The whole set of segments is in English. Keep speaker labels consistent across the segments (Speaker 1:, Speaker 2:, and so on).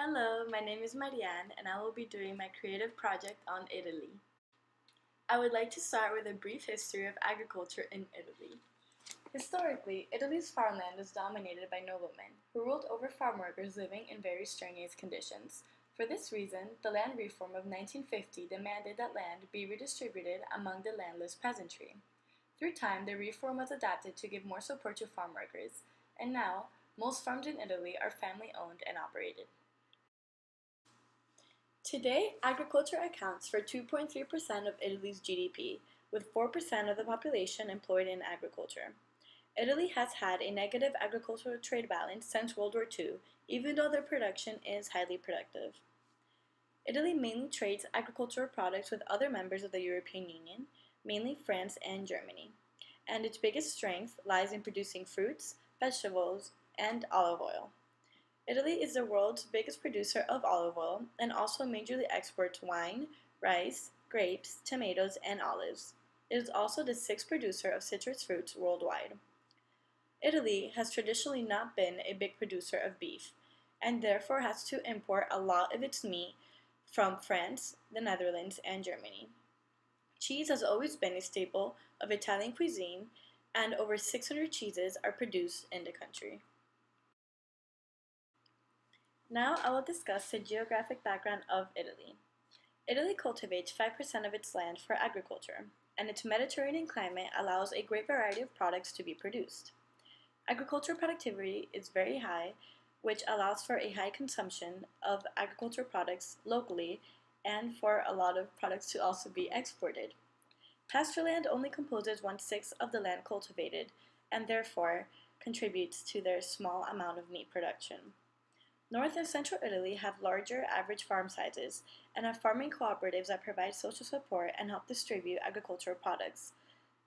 Speaker 1: Hello, my name is Marianne and I will be doing my creative project on Italy. I would like to start with a brief history of agriculture in Italy. Historically, Italy's farmland was dominated by noblemen, who ruled over farm workers living in very strenuous conditions. For this reason, the land reform of 1950 demanded that land be redistributed among the landless peasantry. Through time, the reform was adapted to give more support to farm workers, and now, most farms in Italy are family owned and operated. Today, agriculture accounts for 2.3% of Italy's GDP, with 4% of the population employed in agriculture. Italy has had a negative agricultural trade balance since World War II, even though their production is highly productive. Italy mainly trades agricultural products with other members of the European Union, mainly France and Germany, and its biggest strength lies in producing fruits, vegetables, and olive oil. Italy is the world's biggest producer of olive oil and also majorly exports wine, rice, grapes, tomatoes, and olives. It is also the sixth producer of citrus fruits worldwide. Italy has traditionally not been a big producer of beef, and therefore has to import a lot of its meat from France, the Netherlands, and Germany. Cheese has always been a staple of Italian cuisine, and over 600 cheeses are produced in the country. Now I will discuss the geographic background of Italy. Italy cultivates 5% of its land for agriculture, and its Mediterranean climate allows a great variety of products to be produced. Agricultural productivity is very high, which allows for a high consumption of agricultural products locally and for a lot of products to also be exported. Pasture land only composes 1/6 of the land cultivated and therefore contributes to their small amount of meat production. North and central Italy have larger average farm sizes and have farming cooperatives that provide social support and help distribute agricultural products.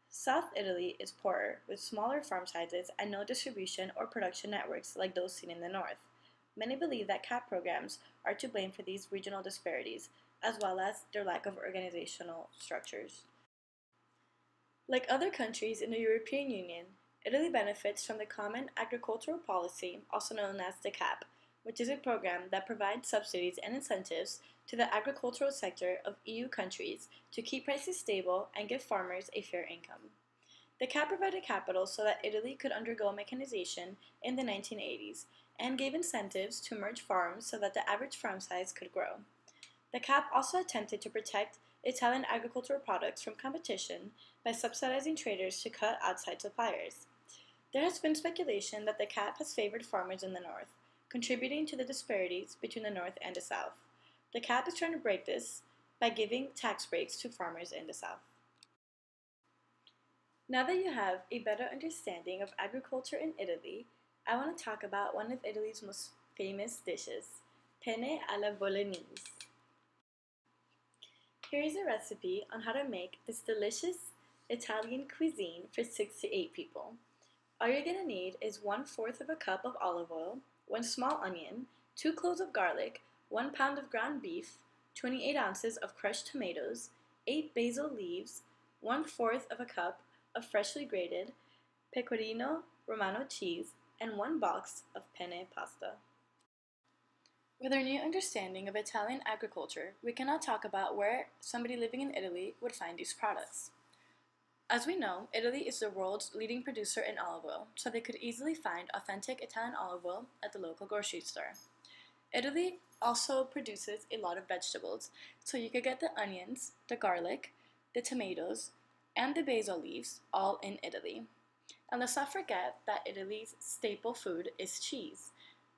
Speaker 1: South Italy is poorer, with smaller farm sizes and no distribution or production networks like those seen in the north. Many believe that CAP programs are to blame for these regional disparities, as well as their lack of organizational structures. Like other countries in the European Union, Italy benefits from the Common Agricultural Policy, also known as the CAP, which is a program that provides subsidies and incentives to the agricultural sector of EU countries to keep prices stable and give farmers a fair income. The CAP provided capital so that Italy could undergo mechanization in the 1980s and gave incentives to merge farms so that the average farm size could grow. The CAP also attempted to protect Italian agricultural products from competition by subsidizing traders to cut outside suppliers. There has been speculation that the CAP has favored farmers in the north, contributing to the disparities between the North and the South. The CAP is trying to break this by giving tax breaks to farmers in the South. Now that you have a better understanding of agriculture in Italy, I want to talk about one of Italy's most famous dishes, penne alla bolognese. Here is a recipe on how to make this delicious Italian cuisine for 6 to 8 people. All you're going to need is 1/4 of a cup of olive oil, 1 small onion, 2 cloves of garlic, 1 pound of ground beef, 28 ounces of crushed tomatoes, 8 basil leaves, 1/4 of a cup of freshly grated pecorino romano cheese, and 1 box of penne pasta. With our new understanding of Italian agriculture, we can now talk about where somebody living in Italy would find these products. As we know, Italy is the world's leading producer in olive oil, so they could easily find authentic Italian olive oil at the local grocery store. Italy also produces a lot of vegetables, so you could get the onions, the garlic, the tomatoes, and the basil leaves all in Italy. And let's not forget that Italy's staple food is cheese,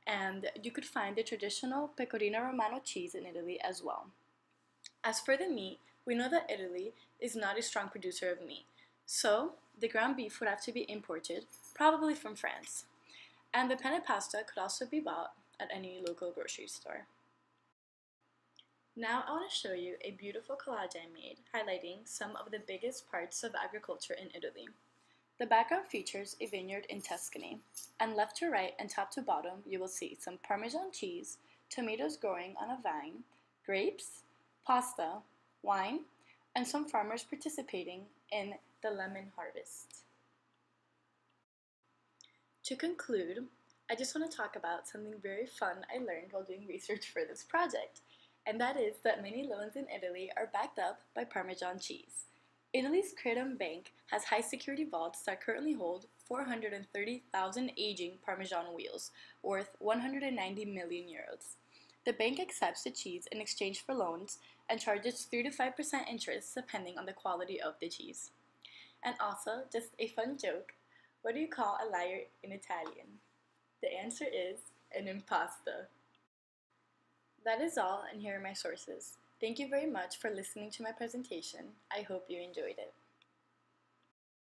Speaker 1: and you could find the traditional pecorino romano cheese in Italy as well. As for the meat, we know that Italy is not a strong producer of meat, so the ground beef would have to be imported, probably from France. And the penne pasta could also be bought at any local grocery store. Now I want to show you a beautiful collage I made highlighting some of the biggest parts of agriculture in Italy. The background features a vineyard in Tuscany, and left to right and top to bottom you will see some Parmesan cheese, tomatoes growing on a vine, grapes, pasta, wine, and some farmers participating in the lemon harvest. To conclude, I just want to talk about something very fun I learned while doing research for this project, and that is that many loans in Italy are backed up by Parmesan cheese. Italy's Credem Bank has high security vaults that currently hold 430,000 aging Parmesan wheels, worth 190 million euros. The bank accepts the cheese in exchange for loans and charges 3 to 5% interest depending on the quality of the cheese. And also, just a fun joke, what do you call a liar in Italian? The answer is an impasta. That is all, and here are my sources. Thank you very much for listening to my presentation. I hope you enjoyed it.